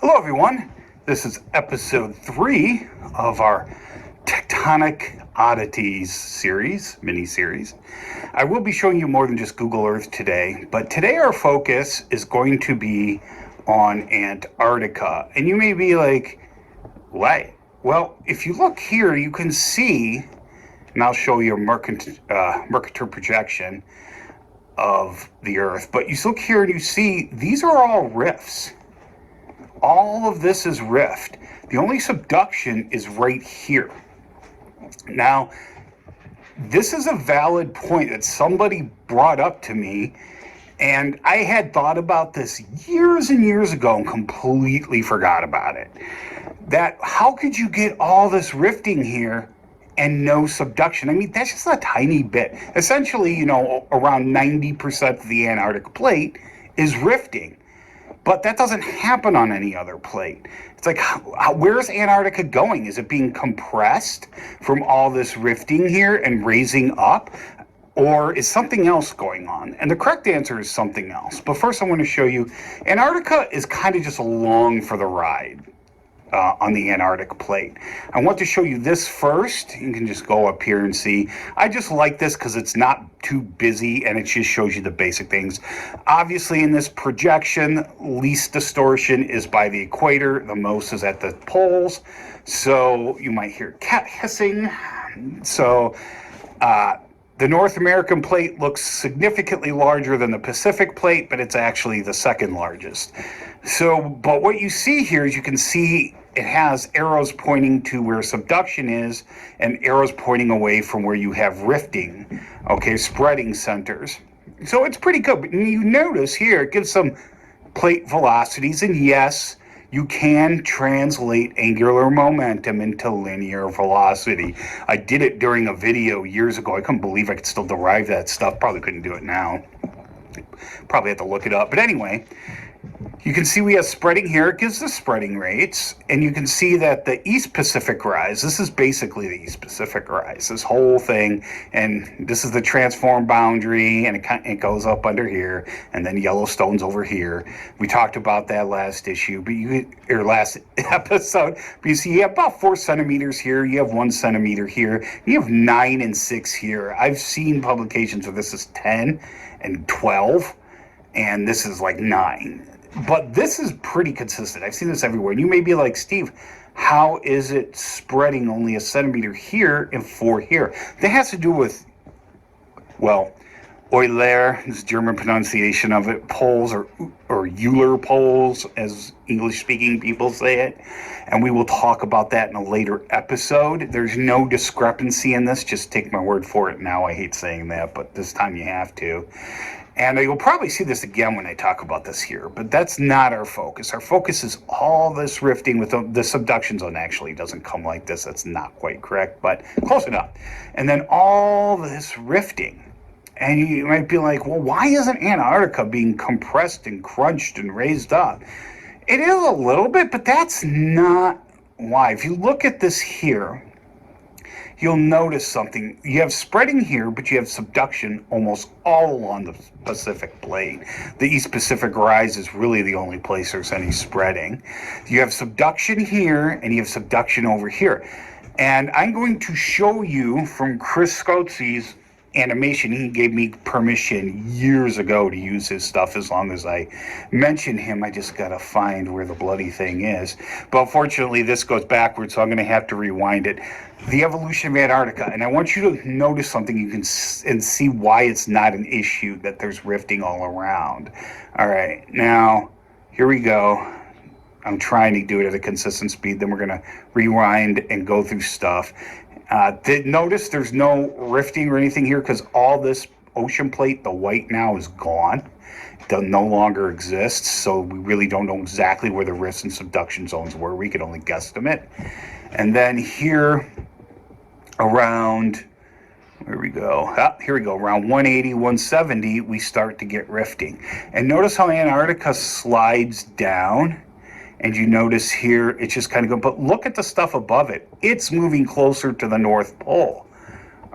Hello everyone, this is episode 3 of our Tectonic Oddities series, mini-series. I will be showing you more than just Google Earth today, but today our focus is going to be on Antarctica. And you may be like, what? Well, if you look here, you can see, and I'll show you a Mercator projection of the Earth, but you look here and you see these are all rifts. All of this is rift. The only subduction is right here. Now, this is a valid point that somebody brought up to me, and I had thought about this years and years ago and completely forgot about it. That how could you get all this rifting here and no subduction? I mean, that's just a tiny bit. Essentially, around 90% of the Antarctic plate is rifting. But that doesn't happen on any other plate. It's like, where's Antarctica going? Is it being compressed from all this rifting here and raising up? Or is something else going on? And the correct answer is something else. But first I want to show you, Antarctica is kind of just along for the ride on the Antarctic plate. I want to show you this first. You can just go up here and see. I just like this because it's not too busy and it just shows you the basic things. Obviously in this projection, least distortion is by the equator. The most is at the poles. So you might hear cat hissing. So the North American plate looks significantly larger than the Pacific plate, but it's actually the second largest. So, but what you see here is you can see it has arrows pointing to where subduction is and arrows pointing away from where you have rifting, okay, spreading centers. So it's pretty good. But you notice here it gives some plate velocities, and yes, you can translate angular momentum into linear velocity. I did it during a video years ago. I couldn't believe I could still derive that stuff. Probably couldn't do it now. Probably have to look it up. But anyway, you can see we have spreading here. It gives the spreading rates. And you can see that the East Pacific rise, this is basically the East Pacific rise, this whole thing. And this is the transform boundary, and it goes up under here. And then Yellowstone's over here. We talked about that last issue, or last episode. But you see, you have about 4 centimeters here. You have 1 centimeter here. You have 9 and 6 here. I've seen publications where this is 10 and 12. And this is like 9. But this is pretty consistent. I've seen this everywhere. And you may be like, Steve, how is it spreading only 1 centimeter here and 4 here? That has to do with, well, Euler is the German pronunciation of it, poles or Euler poles, as English-speaking people say it. And we will talk about that in a later episode. There's no discrepancy in this. Just take my word for it now. I hate saying that, but this time you have to. And you'll probably see this again when I talk about this here, but that's not our focus. Our focus is all this rifting with the subduction zone. Actually doesn't come like this. That's not quite correct, but close enough. And then all this rifting. And you might be like, well, why isn't Antarctica being compressed and crunched and raised up? It is a little bit, but that's not why. If you look at this here, you'll notice something. You have spreading here, but you have subduction almost all along the Pacific plate. The East Pacific rise is really the only place there's any spreading. You have subduction here, and you have subduction over here. And I'm going to show you from Chris Scotzi's animation. He gave me permission years ago to use his stuff as long as I mention him. I just got to find where the bloody thing is. But unfortunately, this goes backwards, so I'm going to have to rewind it. The evolution of Antarctica. And I want you to notice something you can and see why it's not an issue that there's rifting all around. All right, now here we go. I'm trying to do it at a consistent speed. Then we're going to rewind and go through stuff. Notice there's no rifting or anything here because all this ocean plate, the white now, is gone. It no longer exists, so we really don't know exactly where the rifts and subduction zones were. We could only guesstimate. And then here around, where we go? Here we go. Around 180, 170, we start to get rifting. And notice how Antarctica slides down. And you notice here, it's just kind of going, but look at the stuff above it. It's moving closer to the North Pole.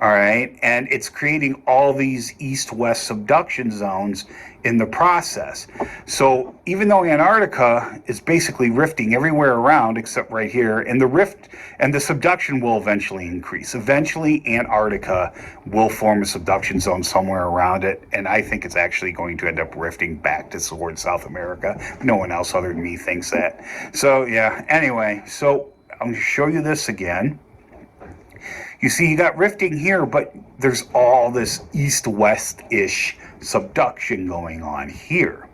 All right, and it's creating all these east-west subduction zones in the process. So even though Antarctica is basically rifting everywhere around except right here, and the rift and the subduction will eventually increase. Eventually, Antarctica will form a subduction zone somewhere around it, and I think it's actually going to end up rifting back towards South America. No one else other than me thinks that. So yeah, anyway, so I'm going to show you this again. You see, you got rifting here, but there's all this east-west-ish subduction going on here.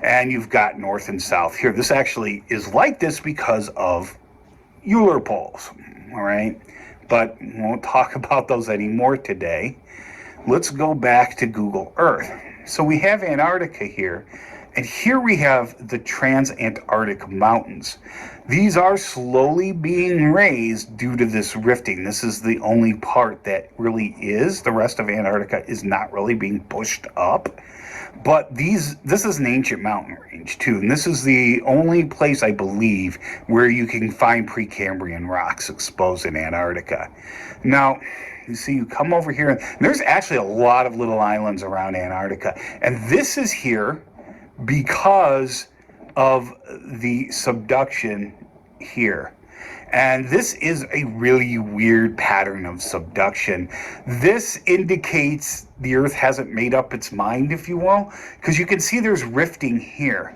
And you've got north and south here. This actually is like this because of Euler poles, all right? But we won't talk about those anymore today. Let's go back to Google Earth. So we have Antarctica here, and here we have the Transantarctic Mountains. These are slowly being raised due to this rifting. This is the only part that really is. The rest of Antarctica is not really being pushed up. But this is an ancient mountain range too, and this is the only place, I believe, where you can find Precambrian rocks exposed in Antarctica. Now, you see, you come over here, and there's actually a lot of little islands around Antarctica, and this is here because of the subduction here. And this is a really weird pattern of subduction. This indicates the Earth hasn't made up its mind, if you will, because you can see there's rifting here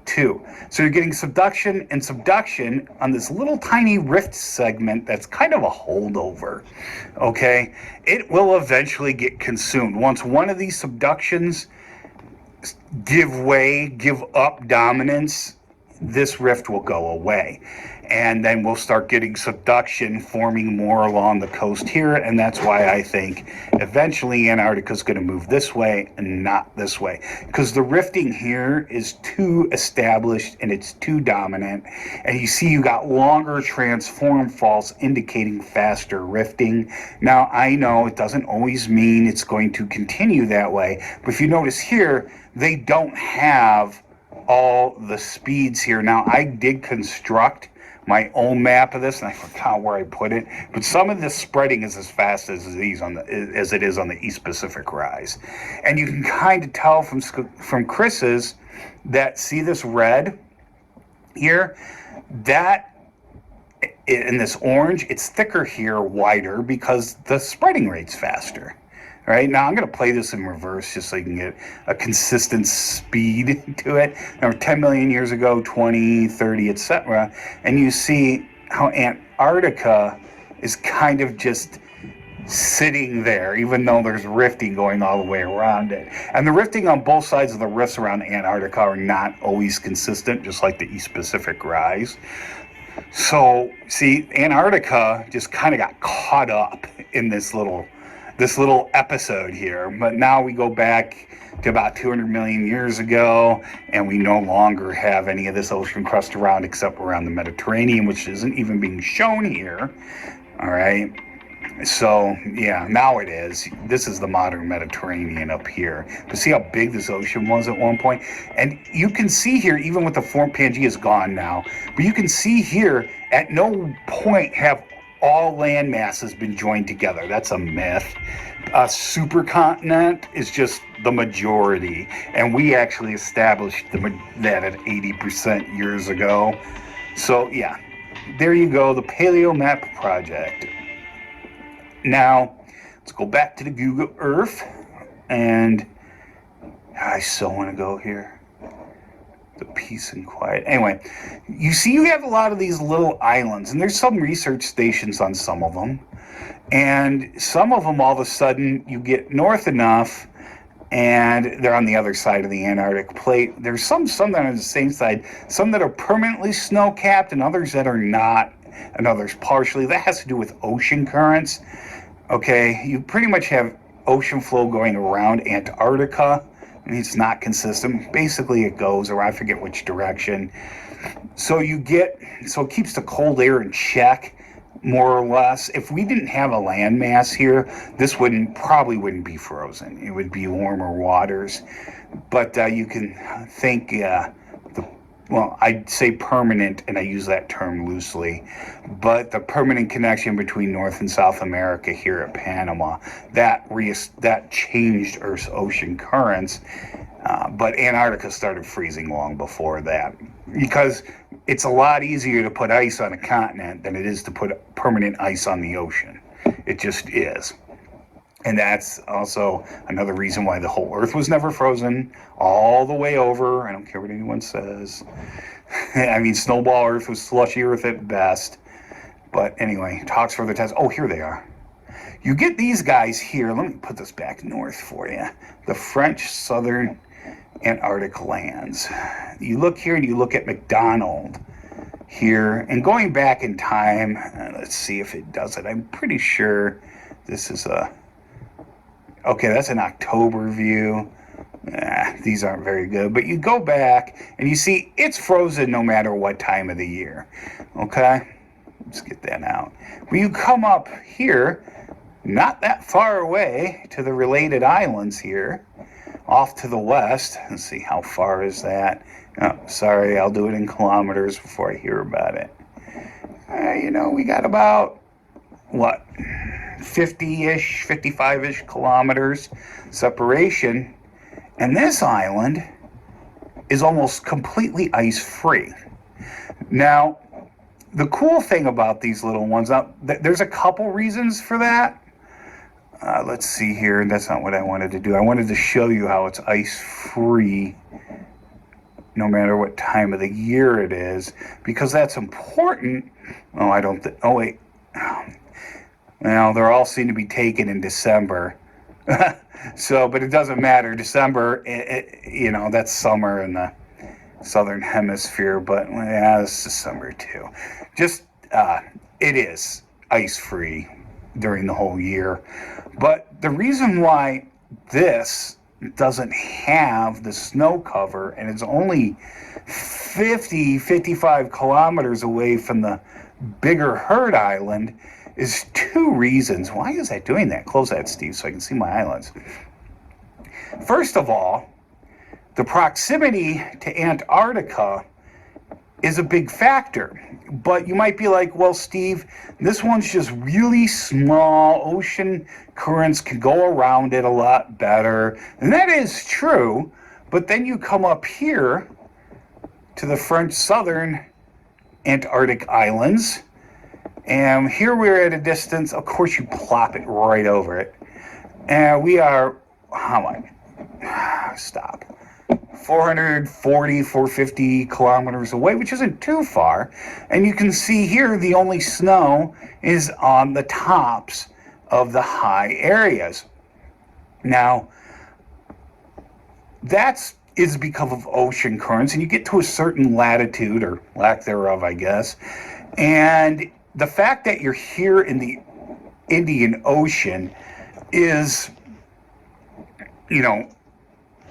too. So you're getting subduction and subduction on this little tiny rift segment that's kind of a holdover, okay? It will eventually get consumed. Once one of these subductions give up dominance, this rift will go away. And then we'll start getting subduction forming more along the coast here, and that's why I think eventually Antarctica is going to move this way and not this way, because the rifting here is too established and it's too dominant. And you see you got longer transform faults indicating faster rifting. Now, I know it doesn't always mean it's going to continue that way, but if you notice here, they don't have all the speeds here. Now, I did construct my own map of this, and I forgot where I put it. But some of this spreading is as fast as it is on the East Pacific Rise, and you can kind of tell from Chris's that, see this red here, that in this orange, it's thicker here, wider, because the spreading rate's faster. All right, now I'm going to play this in reverse just so you can get a consistent speed to it. Now, 10 million years ago, 20, 30, etc. And you see how Antarctica is kind of just sitting there, even though there's rifting going all the way around it. And the rifting on both sides of the rifts around Antarctica are not always consistent, just like the East Pacific Rise. So, see, Antarctica just kind of got caught up in this little episode here, but now we go back to about 200 million years ago, and we no longer have any of this ocean crust around except around the Mediterranean, which isn't even being shown here. All right, so yeah, now it is. This is the modern Mediterranean up here. But see how big this ocean was at one point? And you can see here, even with the form, Pangea is gone now, but you can see here, at no point have all land masses been joined together. That's a myth. A supercontinent is just the majority, and we actually established that at 80% years ago. So yeah, there you go, the Paleo Map Project. Now, let's go back to the Google Earth, and I so want to go here. The peace and quiet. Anyway, you see you have a lot of these little islands, and there's some research stations on some of them. And some of them, all of a sudden, you get north enough, and they're on the other side of the Antarctic plate. There's some that are on the same side, some that are permanently snow-capped, and others that are not, and others partially. That has to do with ocean currents. Okay, you pretty much have ocean flow going around Antarctica. It's not consistent. Basically, it goes, or I forget which direction. So it keeps the cold air in check, more or less. If we didn't have a landmass here, this probably wouldn't be frozen. It would be warmer waters. But you can think the well, I'd say permanent, and I use that term loosely, but the permanent connection between North and South America here at Panama, that changed Earth's ocean currents. But Antarctica started freezing long before that, because it's a lot easier to put ice on a continent than it is to put permanent ice on the ocean. It just is. And that's also another reason why the whole Earth was never frozen all the way over. I don't care what anyone says. I mean, snowball Earth was slushy Earth at best. But anyway, talks for the test. Oh, here they are. You get these guys here. Let me put this back north for you. The French Southern Antarctic lands. You look here and you look at McDonald here. And going back in time, let's see if it does it. I'm pretty sure this is a... Okay, that's an October view. These aren't very good. But you go back and you see it's frozen no matter what time of the year. Okay? Let's get that out. When you come up here, not that far away to the related islands here, off to the west. Let's see, how far is that? Oh, sorry, I'll do it in kilometers before I hear about it. We got about, 50-ish, 55-ish kilometers separation. And this island is almost completely ice-free. Now, the cool thing about these little ones, there's a couple reasons for that. Let's see here. That's not what I wanted to do. I wanted to show you how it's ice-free no matter what time of the year it is, because that's important. Wait. Well, they're all seem to be taken in December. But it doesn't matter. December, that's summer in the southern hemisphere, but it's December too. It is ice-free during the whole year. But the reason why this doesn't have the snow cover, and it's only 55 kilometers away from the bigger Heard Island, is two reasons. Why is that doing that? Close that, Steve, so I can see my islands. First of all, the proximity to Antarctica is a big factor. But you might be like, well, Steve, this one's just really small. Ocean currents can go around it a lot better. And that is true. But then you come up here to the French Southern Antarctic Islands. And here we're at a distance. Of course, you plop it right over it. And we are, stop. 450 kilometers away, which isn't too far. And you can see here the only snow is on the tops of the high areas. Now, that is because of ocean currents, and you get to a certain latitude, or lack thereof, I guess. And the fact that you're here in the Indian Ocean is,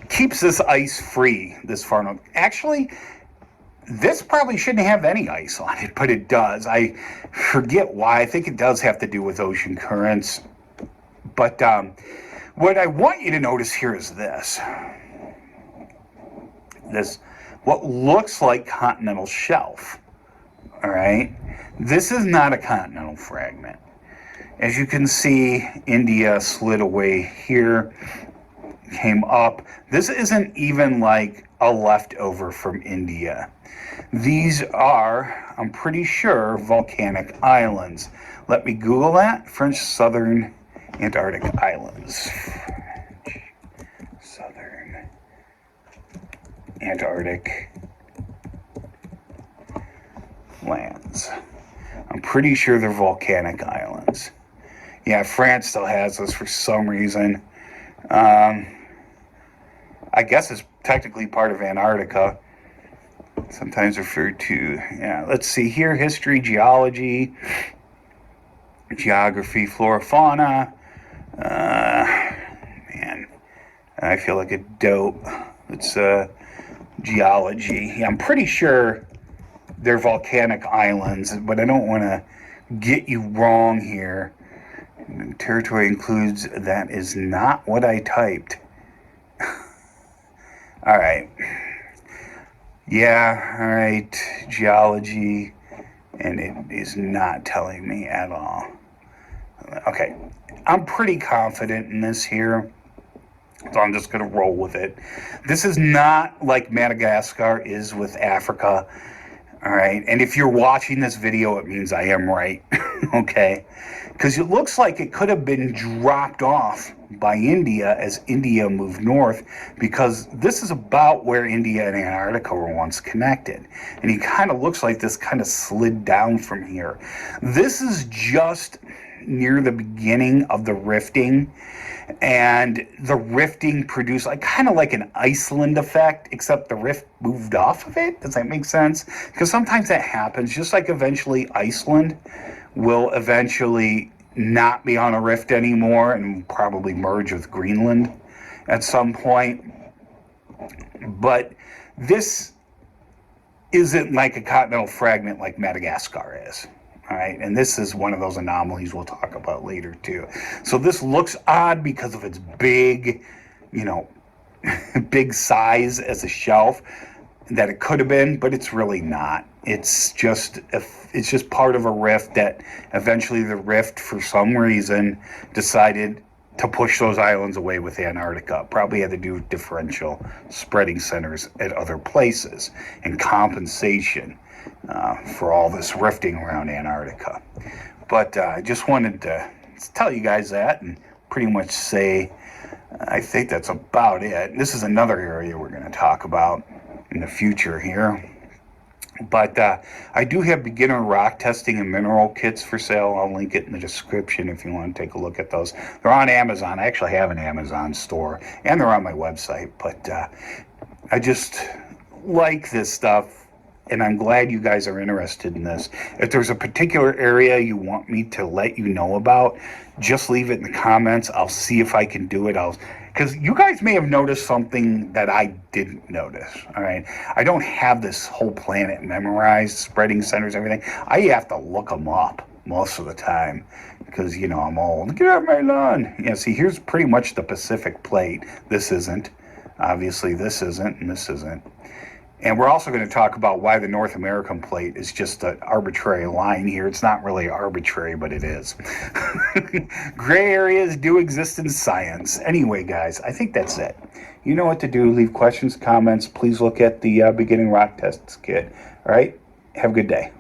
keeps this ice free this far north. Actually, this probably shouldn't have any ice on it, but it does. I forget why. I think it does have to do with ocean currents. But what I want you to notice here is this. This, what looks like continental shelf. All right? This is not a continental fragment. As you can see, India slid away here, came up. This isn't even like a leftover from India. These are, I'm pretty sure, volcanic islands. Let me Google that. French Southern Antarctic Islands. French Southern Antarctic lands. I'm pretty sure they're volcanic islands. Yeah, France still has this for some reason. I guess it's technically part of Antarctica. Sometimes referred to, let's see here, history, geology, geography, flora, fauna. Man, I feel like a dope. It's geology. Yeah, I'm pretty sure they're volcanic islands, but I don't want to get you wrong here. Territory includes, that is not what I typed. All right. Yeah, all right, geology, and it is not telling me at all. Okay, I'm pretty confident in this here, so I'm just going to roll with it. This is not like Madagascar is with Africa, all right? And if you're watching this video, it means I am right, okay? Because it looks like it could have been dropped off by India as India moved north, because this is about where India and Antarctica were once connected. And it kind of looks like this kind of slid down from here. This is just near the beginning of the rifting, and the rifting produced like kind of like an Iceland effect, except the rift moved off of it. Does that make sense? Because sometimes that happens, just like eventually Iceland will eventually not be on a rift anymore and probably merge with Greenland at some point. But this isn't like a continental fragment like Madagascar is. All right, and this is one of those anomalies we'll talk about later too. So this looks odd because of its big, big size as a shelf that it could have been, but it's really not. It's just part of a rift that eventually the rift, for some reason, decided to push those islands away with Antarctica. Probably had to do with differential spreading centers at other places and compensation for all this rifting around Antarctica. But I just wanted to tell you guys that and pretty much say I think that's about it. This is another area we're going to talk about in the future here. But I do have beginner rock testing and mineral kits for sale. I'll link it in the description if you want to take a look at those. They're on Amazon. I actually have an Amazon store, and they're on my website. But I just like this stuff, and I'm glad you guys are interested in this. If there's a particular area you want me to let you know about, just leave it in the comments. I'll see if I can do it. Because you guys may have noticed something that I didn't notice, all right? I don't have this whole planet memorized, spreading centers, everything. I have to look them up most of the time because, I'm old. Get out of my lawn. Yeah, see, here's pretty much the Pacific plate. This isn't. Obviously, this isn't, and this isn't. And we're also going to talk about why the North American plate is just an arbitrary line here. It's not really arbitrary, but it is. Gray areas do exist in science. Anyway, guys, I think that's it. You know what to do. Leave questions, comments. Please look at the beginning rock tests kit. All right? Have a good day.